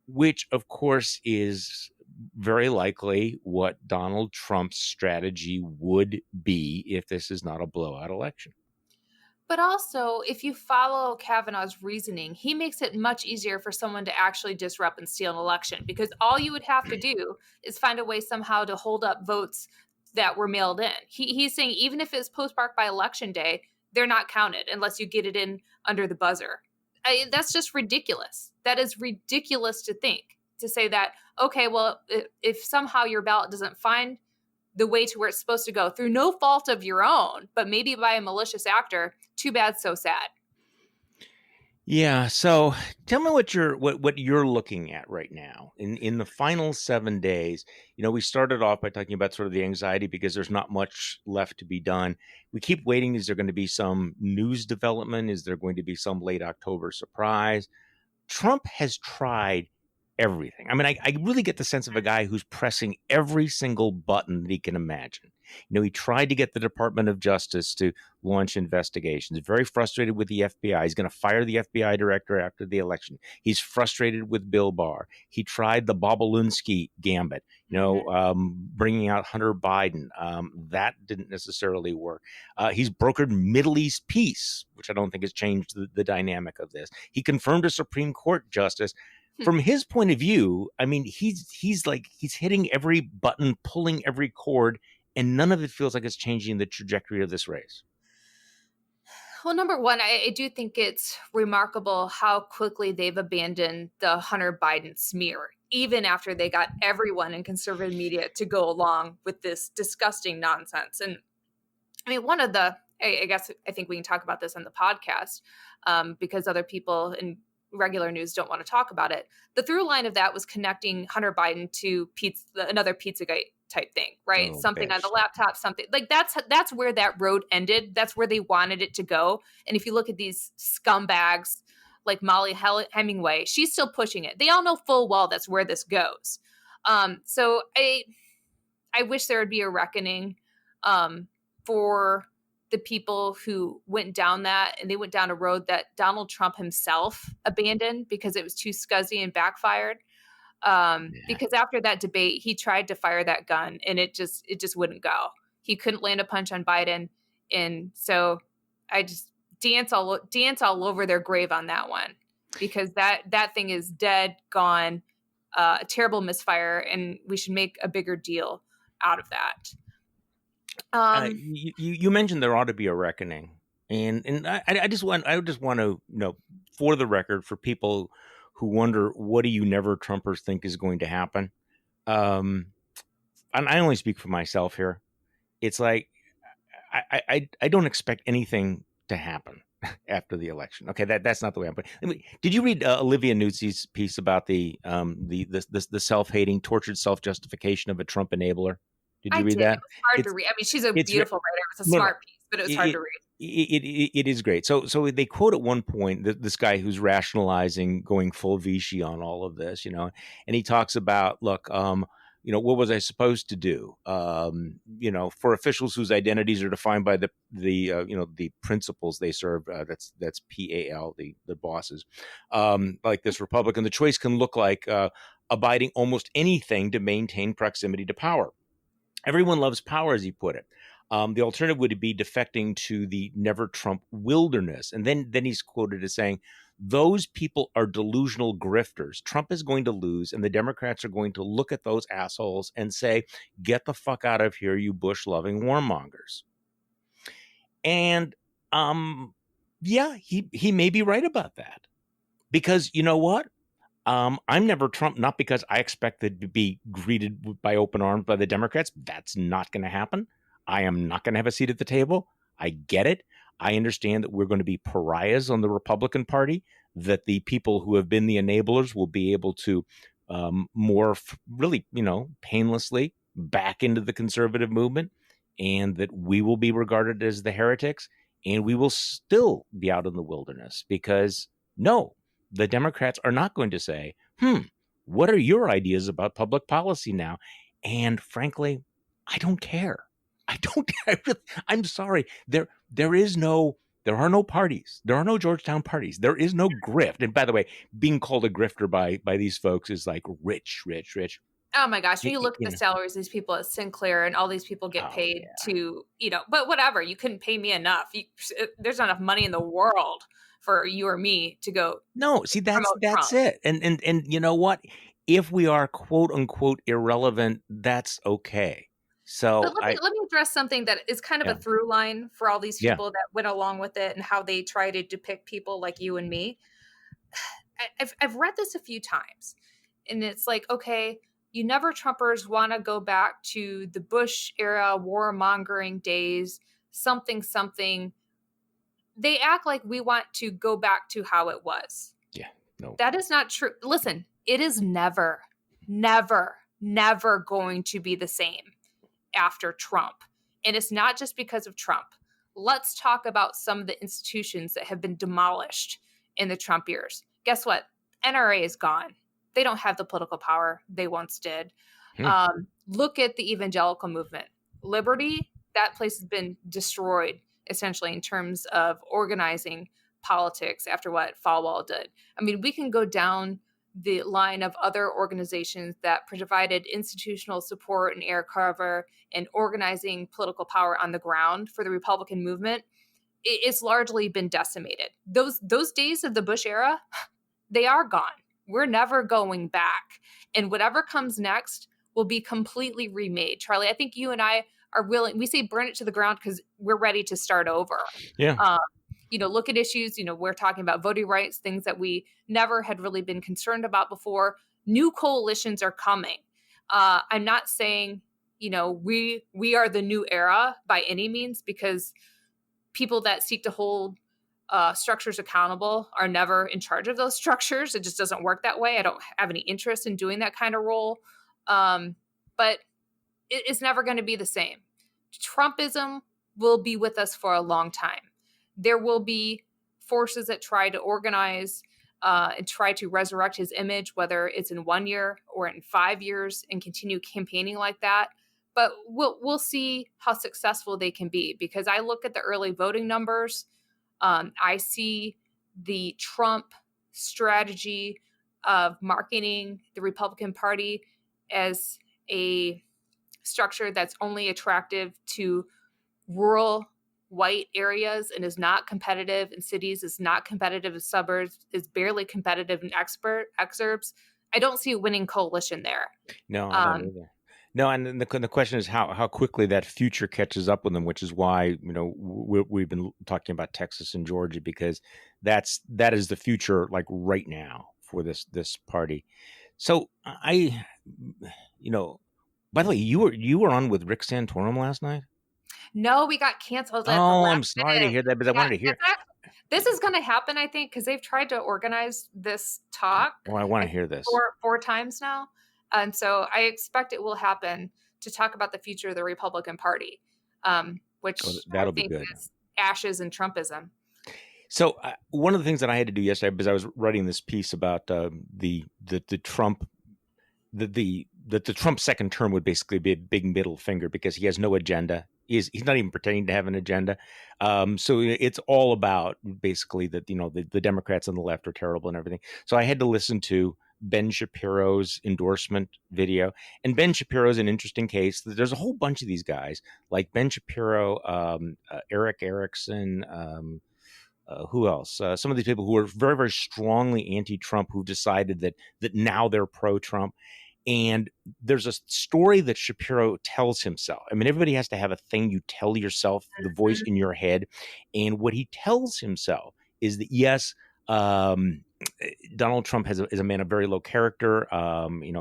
which, of course, is very likely what Donald Trump's strategy would be if this is not a blowout election. But also, if you follow Kavanaugh's reasoning, he makes it much easier for someone to actually disrupt and steal an election, because all you would have to do is find a way somehow to hold up votes that were mailed in. He's saying even if it's postmarked by Election Day, they're not counted unless you get it in under the buzzer. That's just ridiculous. That is ridiculous to say that, okay, well, if somehow your ballot doesn't find the way to where it's supposed to go through no fault of your own, but maybe by a malicious actor. Too bad, so sad. Yeah. So tell me what you're looking at right now in the final 7 days. We started off by talking about sort of the anxiety because there's not much left to be done. We keep waiting. Is there going to be some news development? Is there going to be some late October surprise? Trump has tried everything. I mean, I really get the sense of a guy who's pressing every single button that he can imagine. He tried to get the Department of Justice to launch investigations. Very frustrated with the FBI. He's going to fire the FBI director after the election. He's frustrated with Bill Barr. He tried the Bobulinski gambit, bringing out Hunter Biden. That didn't necessarily work. He's brokered Middle East peace, which I don't think has changed the dynamic of this. He confirmed a Supreme Court justice. From his point of view, I mean, he's hitting every button, pulling every cord, and none of it feels like it's changing the trajectory of this race. Well, number one, I do think it's remarkable how quickly they've abandoned the Hunter Biden smear, even after they got everyone in conservative media to go along with this disgusting nonsense. And I mean, I think we can talk about this on the podcast because other people in regular news don't want to talk about it. The through line of that was connecting Hunter Biden to another Pizzagate type thing, right? Something on the laptop, something like that's where that road ended. That's where they wanted it to go. And if you look at these scumbags like Molly Hemingway, she's still pushing it. They all know full well that's where this goes. So I wish there would be a reckoning for the people who went down that, and they went down a road that Donald Trump himself abandoned because it was too scuzzy and backfired. Because after that debate, he tried to fire that gun and it just wouldn't go. He couldn't land a punch on Biden. And so I just dance all over their grave on that one, because that thing is dead, gone, a terrible misfire, and we should make a bigger deal out of that. You mentioned there ought to be a reckoning, and I just want to for the record, for people who wonder what do you never Trumpers think is going to happen, and I only speak for myself here. It's like I don't expect anything to happen after the election. Okay, that's not the way I'm putting it. Did you read Olivia Nuzzi's piece about the self-hating, tortured self-justification of a Trump enabler? Did you read that? It was hard to read. I mean, she's a beautiful writer. It's a smart piece, but it was hard to read. It is great. So they quote at one point this guy who's rationalizing going full Vichy on all of this, and he talks about, look, what was I supposed to do? For officials whose identities are defined by the principles they serve, that's PAL, the bosses, like this Republican, the choice can look like abiding almost anything to maintain proximity to power. Everyone loves power, as he put it. The alternative would be defecting to the never Trump wilderness. And then he's quoted as saying, those people are delusional grifters. Trump is going to lose, and the Democrats are going to look at those assholes and say, get the fuck out of here, you Bush-loving warmongers. And he may be right about that. Because you know what? I'm never Trump, not because I expect it to be greeted by open arms by the Democrats. That's not going to happen. I am not going to have a seat at the table. I get it. I understand that we're going to be pariahs on the Republican Party, that the people who have been the enablers will be able to morph really, painlessly back into the conservative movement, and that we will be regarded as the heretics, and we will still be out in the wilderness because, no, the Democrats are not going to say, what are your ideas about public policy now? And frankly, I don't care. I'm sorry. There are no parties. There are no Georgetown parties. There is no grift. And by the way, being called a grifter by these folks is like rich. Oh my gosh. When you look at the salaries, these people at Sinclair and all these people get paid to, but whatever, you couldn't pay me enough. There's not enough money in the world for you or me to go. No, see, that's it. And you know what? If we are quote unquote irrelevant, that's okay. So let me address something that is kind of a through line for all these people that went along with it and how they try to depict people like you and me. I've read this a few times, and it's like, okay, you never Trumpers want to go back to the Bush era warmongering days, something. They act like we want to go back to how it was. Yeah, no. That is not true. Listen, it is never going to be the same after Trump. And it's not just because of Trump. Let's talk about some of the institutions that have been demolished in the Trump years. Guess what? NRA is gone. They don't have the political power they once did. Look at the evangelical movement. Liberty, that place has been destroyed essentially in terms of organizing politics after what Falwell did. I mean, we can go down the line of other organizations that provided institutional support and air cover and organizing political power on the ground for the Republican movement. It's largely been decimated. Those days of the Bush era, they are gone. We're never going back. And whatever comes next will be completely remade. Charlie, I think you and I are willing, we say burn it to the ground because we're ready to start over. Yeah. Look at issues, we're talking about voting rights, things that we never had really been concerned about before. New coalitions are coming. I'm not saying, we are the new era by any means, because people that seek to hold structures accountable are never in charge of those structures. It just doesn't work that way. I don't have any interest in doing that kind of role. But it's never going to be the same. Trumpism will be with us for a long time. There will be forces that try to organize and try to resurrect his image, whether it's in 1 year or in 5 years, and continue campaigning like that. But we'll see how successful they can be, because I look at the early voting numbers. I see the Trump strategy of marketing the Republican Party as a structure that's only attractive to rural white areas and is not competitive in cities, is not competitive in suburbs, is barely competitive in exurbs. I don't see a winning coalition there. No, I don't either. No, and the question is how quickly that future catches up with them, which is why we've been talking about Texas and Georgia, because that is the future, like right now, for this party. So by the way, you were on with Rick Santorum last night? No, we got canceled. I'm sorry to hear that, but I wanted to hear. This is going to happen, I think, because they've tried to organize this talk. Well, I want to hear this. Four times now. And so I expect it will happen to talk about the future of the Republican Party, which that'll I think be good. is ashes and Trumpism. So one of the things that I had to do yesterday, because I was writing this piece about the Trump, the Trump second term would basically be a big middle finger, because he has no agenda. He's not even pretending to have an agenda. So it's all about basically that, the Democrats on the left are terrible and everything. So I had to listen to Ben Shapiro's endorsement video. And Ben Shapiro's an interesting case. There's a whole bunch of these guys like Ben Shapiro, Eric Erickson, who else? Some of these people who are very, very strongly anti-Trump, who decided that now they're pro-Trump. And there's a story that Shapiro tells himself. I mean, everybody has to have a thing you tell yourself, the voice in your head. And what he tells himself is that, yes, Donald Trump is a man of very low character.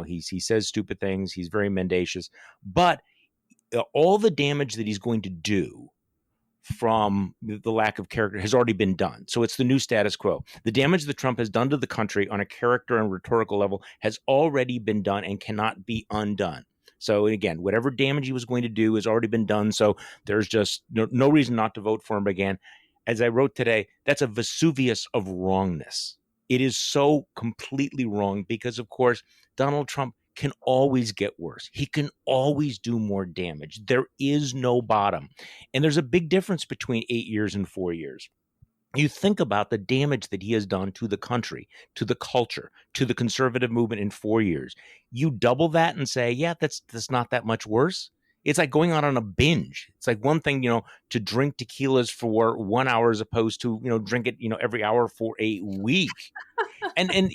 He says stupid things. He's very mendacious. But all the damage that he's going to do from the lack of character has already been done. So it's the new status quo. The damage that Trump has done to the country on a character and rhetorical level has already been done and cannot be undone. So again, whatever damage he was going to do has already been done. So there's just no reason not to vote for him again. As I wrote today, that's a Vesuvius of wrongness. It is so completely wrong because, of course, Donald Trump can always get worse. He can always do more damage. There is no bottom. And there's a big difference between 8 years and 4 years. You think about the damage that he has done to the country, to the culture, to the conservative movement in 4 years. You double that and say, yeah, that's not that much worse. It's like going out on a binge. It's like one thing, to drink tequilas for 1 hour as opposed to, drink it, every hour for a week. And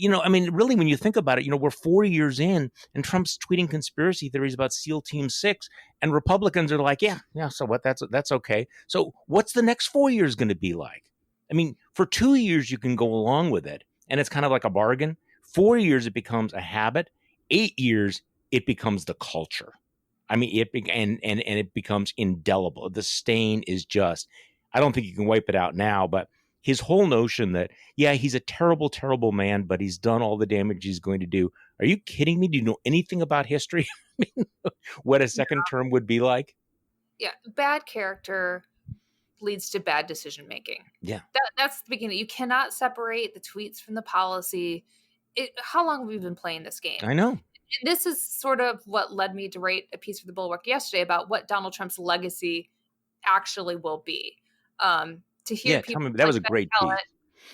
really, when you think about it, we're 4 years in and Trump's tweeting conspiracy theories about SEAL Team 6, and Republicans are like, yeah, so what? That's okay. So what's the next 4 years going to be like? I mean, for 2 years, you can go along with it, and it's kind of like a bargain. 4 years, it becomes a habit. 8 years, it becomes the culture. I mean, and it becomes indelible. The stain is just, I don't think you can wipe it out now, but his whole notion that, yeah, he's a terrible, terrible man, but he's done all the damage he's going to do. Are you kidding me? Do you know anything about history? I mean, what a second term would be like? Yeah. Bad character leads to bad decision making. Yeah. That's the beginning. You cannot separate the tweets from the policy. How long have we been playing this game? I know. And this is sort of what led me to write a piece for the Bulwark yesterday about what Donald Trump's legacy actually will be. To hear people, that was a great piece.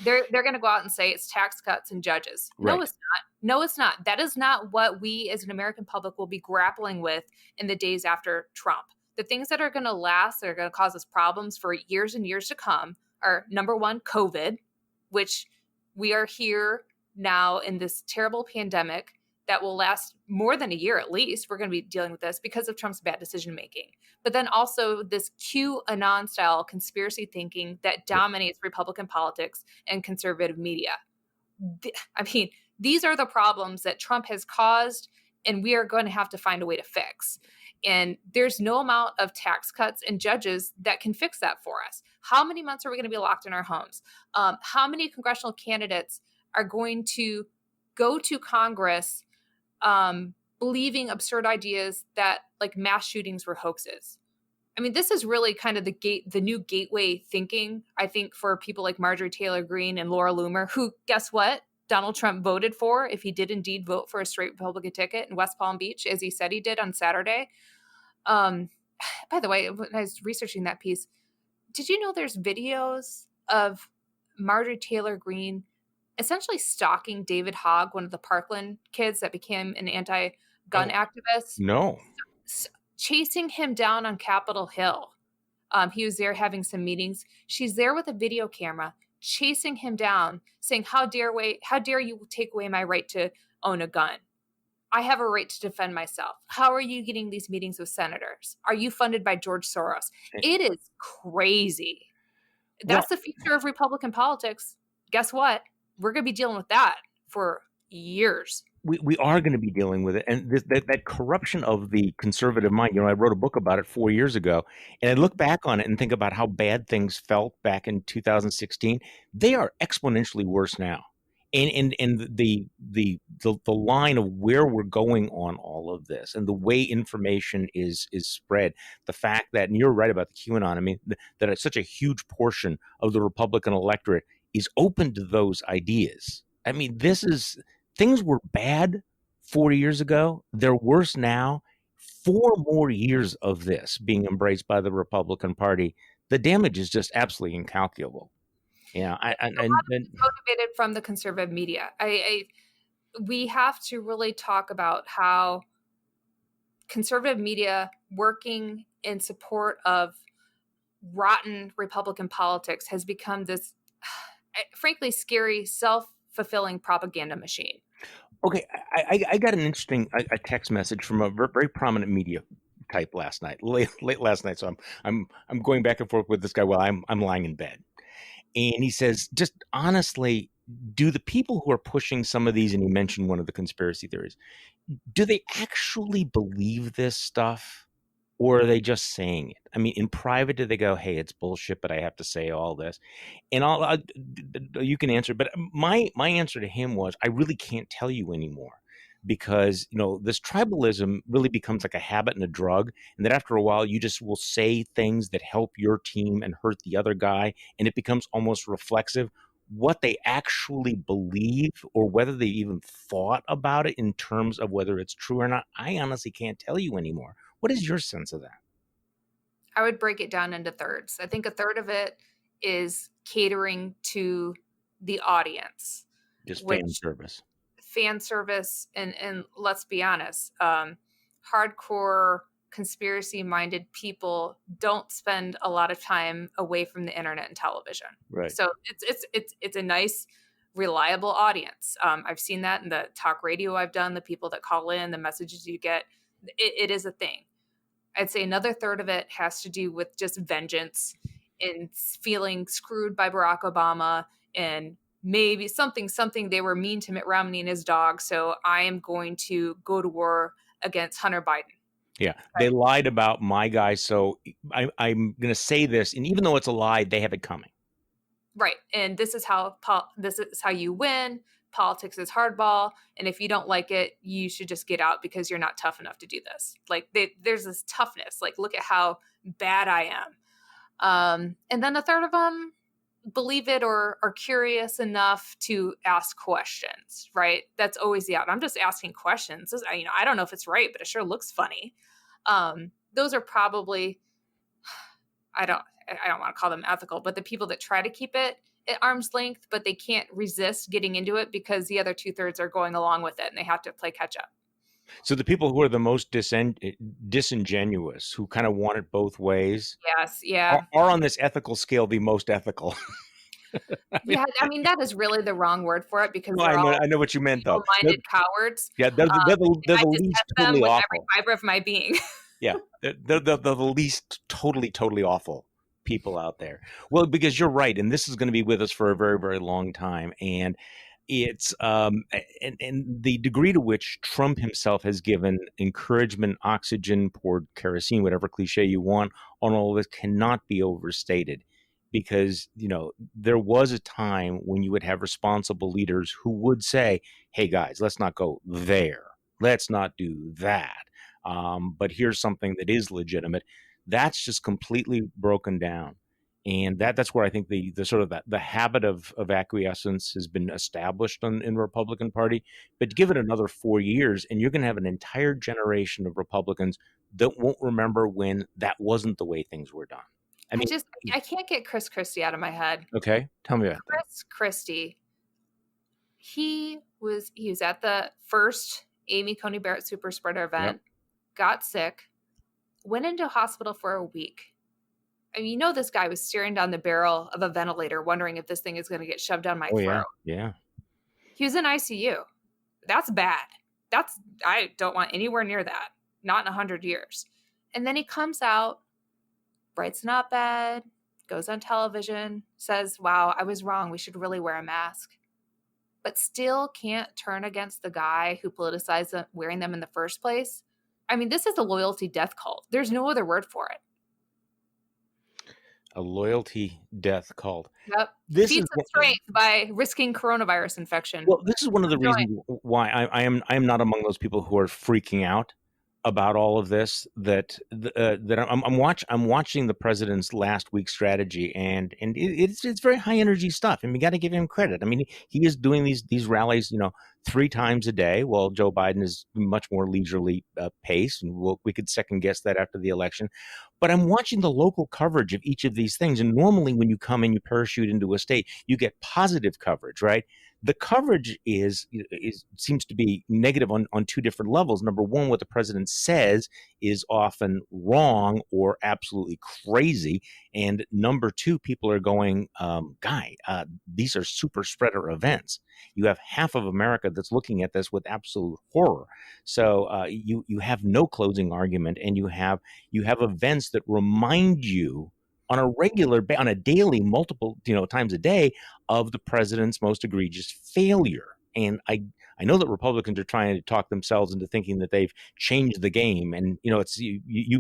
They're going to go out and say it's tax cuts and judges. Right. No, it's not. No, it's not. That is not what we as an American public will be grappling with in the days after Trump. The things that are going to last, that are going to cause us problems for years and years to come are, number one, COVID, which we are here now in this terrible pandemic that will last more than a year at least. We're going to be dealing with this because of Trump's bad decision making. But then also this QAnon style conspiracy thinking that dominates Republican politics and conservative media. I mean, these are the problems that Trump has caused, and we are going to have to find a way to fix. And there's no amount of tax cuts and judges that can fix that for us. How many months are we going to be locked in our homes? How many congressional candidates are going to go to Congress believing absurd ideas that like mass shootings were hoaxes? I mean, this is really kind of the new gateway thinking, I think, for people like Marjorie Taylor Greene and Laura Loomer, who, guess what? Donald Trump voted for, if he did indeed vote for a straight Republican ticket in West Palm Beach, as he said he did on Saturday. By the way, when I was researching that piece, did you know there's videos of Marjorie Taylor Greene essentially stalking David Hogg, one of the Parkland kids that became an anti-gun activist? No. Chasing him down on Capitol Hill. He was there having some meetings. She's there with a video camera, chasing him down, saying, how dare you take away my right to own a gun? I have a right to defend myself. How are you getting these meetings with senators? Are you funded by George Soros? It is crazy. That's the future of Republican politics. Guess what? We're going to be dealing with that for years. We are going to be dealing with it. And that corruption of the conservative mind, I wrote a book about it 4 years ago, and I look back on it and think about how bad things felt back in 2016. They are exponentially worse now. And the line of where we're going on all of this and the way information is spread, the fact that, and you're right about the QAnon, I mean, that it's such a huge portion of the Republican electorate is open to those ideas. I mean, things were bad 4 years ago. They're worse now. 4 more years of this being embraced by the Republican Party, the damage is just absolutely incalculable. Yeah, motivated from the conservative media. We have to really talk about how conservative media working in support of rotten Republican politics has become this, frankly, scary, self-fulfilling propaganda machine. Okay, I got an interesting a text message from a very prominent media type last night, late last night. So I'm going back and forth with this guy while I'm lying in bed. And he says, just honestly, do the people who are pushing some of these, and he mentioned one of the conspiracy theories, do they actually believe this stuff, or are they just saying it? I mean, in private, do they go, hey, it's bullshit, but I have to say all this? And you can answer, but my answer to him was, I really can't tell you anymore. Because, this tribalism really becomes like a habit and a drug. And that after a while, you just will say things that help your team and hurt the other guy. And it becomes almost reflexive. What they actually believe or whether they even thought about it in terms of whether it's true or not, I honestly can't tell you anymore. What is your sense of that? I would break it down into thirds. I think a third of it is catering to the audience. Just fan service. Fan service, and let's be honest, hardcore conspiracy-minded people don't spend a lot of time away from the internet and television. Right. So it's a nice, reliable audience. I've seen that in the talk radio I've done, the people that call in, the messages you get. It is a thing. I'd say another third of it has to do with just vengeance and feeling screwed by Barack Obama and maybe something they were mean to Mitt Romney and his dog, so I am going to go to war against Hunter Biden. Yeah, they lied about my guy. So I'm going to say this, and even though it's a lie, they have it coming. Right, and this is how you win. Politics is hardball, and if you don't like it, you should just get out because you're not tough enough to do this. Like there's this toughness. Like, look at how bad I am. And then a third of them believe it or are curious enough to ask questions. Right, that's always the out. I'm just asking questions. I don't know if it's right, but it sure looks funny. Those are probably, I don't want to call them ethical, but the people that try to keep it at arm's length, but they can't resist getting into it because the other 2/3 are going along with it and they have to play catch up. So the people who are the most disingenuous, who kind of want it both ways, yes, yeah, are on this ethical scale the most ethical. I mean, that is really the wrong word for it because I know what you meant, though. Minded cowards. Yeah, they're the least totally with awful. Every fiber of my being. Yeah, they're the least totally awful people out there. Well, because you're right, and this is going to be with us for a very, very long time, and it's and the degree to which Trump himself has given encouragement, oxygen, poured kerosene, whatever cliche you want, on all of this cannot be overstated. Because, there was a time when you would have responsible leaders who would say, hey, guys, let's not go there. Let's not do that. But here's something that is legitimate. That's just completely broken down. And that's where I think the sort of the habit of acquiescence has been established in the Republican Party. But give it another 4 years, and you're going to have an entire generation of Republicans that won't remember when that wasn't the way things were done. I can't get Chris Christie out of my head. Okay, tell me about Chris Christie. He was at the first Amy Coney Barrett super spreader event, got sick, went into hospital for a week. I mean, this guy was staring down the barrel of a ventilator, wondering if this thing is going to get shoved down my throat. Yeah. He was in ICU. That's bad. I don't want anywhere near that. Not in 100 years. And then he comes out, writes an op-ed, goes on television, says, wow, I was wrong. We should really wear a mask. But still can't turn against the guy who politicized wearing them in the first place. I mean, this is a loyalty death cult. There's no other word for it. A loyalty death cult. Yep. Feats of strength by risking coronavirus infection. Well, this is one of the reasons why I am not among those people who are freaking out about all of this. That I'm watching the president's last week's strategy, and it's very high energy stuff, and we got to give him credit. I mean, he is doing these rallies, 3 times a day, while Joe Biden is much more leisurely pace, and we could second guess that after the election. But I'm watching the local coverage of each of these things, and normally when you come and you parachute into a state, you get positive coverage, right? The coverage seems to be negative on 2 different levels. Number one, what the president says is often wrong or absolutely crazy. And number 2, people are going, these are super spreader events. You have half of America that's looking at this with absolute horror. So you have no closing argument, and you have events that remind you on a daily, multiple times a day, of the president's most egregious failure. And I know that Republicans are trying to talk themselves into thinking that they've changed the game. And it's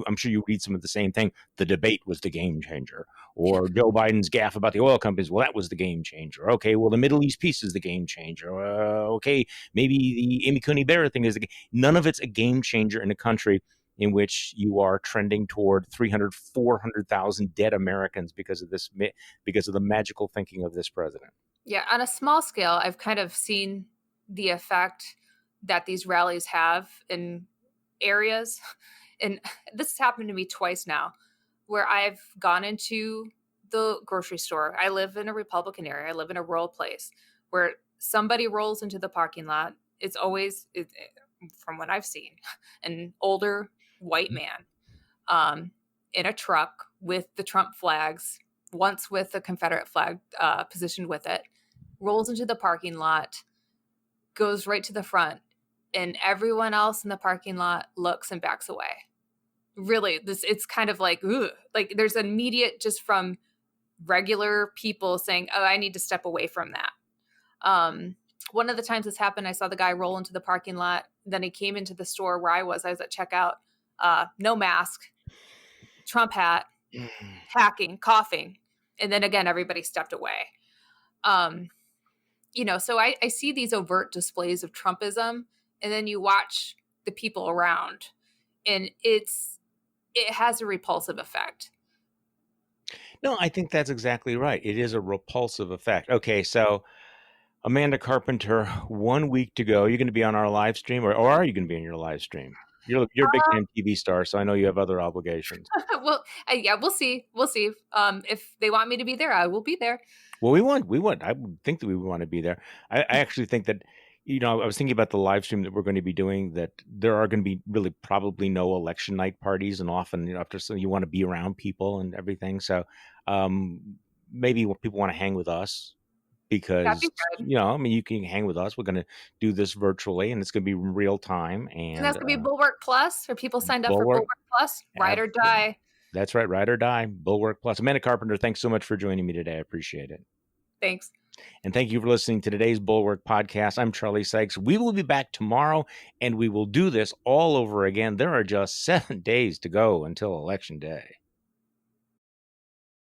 I'm sure you read some of the same thing. The debate was the game changer, or Joe Biden's gaffe about the oil companies. Well, that was the game changer. Okay, well, the Middle East peace is the game changer. Okay, maybe the Amy Coney Barrett thing is none of it's a game changer in a country in which you are trending toward 300, 400,000 dead Americans because of the magical thinking of this president. Yeah, on a small scale, I've kind of seen the effect that these rallies have in areas. And this has happened to me twice now, where I've gone into the grocery store. I live in a Republican area. I live in a rural place where somebody rolls into the parking lot. It's always, from what I've seen, an older white man in a truck with the Trump flags, once with the Confederate flag positioned with it, rolls into the parking lot, goes right to the front, and everyone else in the parking lot looks and backs away. Really, it's kind of like, ugh. Like there's an immediate, just from regular people saying, oh, I need to step away from that. one of the times this happened, I saw the guy roll into the parking lot. Then he came into the store where I was at checkout, no mask, Trump hat, hacking, coughing. And then again, everybody stepped away. So I see these overt displays of Trumpism, and then you watch the people around, and it has a repulsive effect. No, I think that's exactly right. It is a repulsive effect. Okay, so Amanda Carpenter, 1 week to go. You're going to be on our live stream, or are you going to be on your live stream? You're a big time TV star, so I know you have other obligations. Well, yeah, we'll see. We'll see. If they want me to be there, I will be there. Well, we would. I would think that we would want to be there. I actually think that, I was thinking about the live stream that we're going to be doing, that there are going to be really probably no election night parties, and often, after so you want to be around people and everything. So maybe people want to hang with us because, you can hang with us. We're going to do this virtually, and it's going to be real time. And that's going to be Bulwark Plus for people signed up for Bulwark Plus. Ride or die. That's right. Ride or die. Bulwark Plus. Amanda Carpenter, thanks so much for joining me today. I appreciate it. Thanks. And thank you for listening to today's Bulwark Podcast. I'm Charlie Sykes. We will be back tomorrow, and we will do this all over again. There are just 7 days to go until Election Day.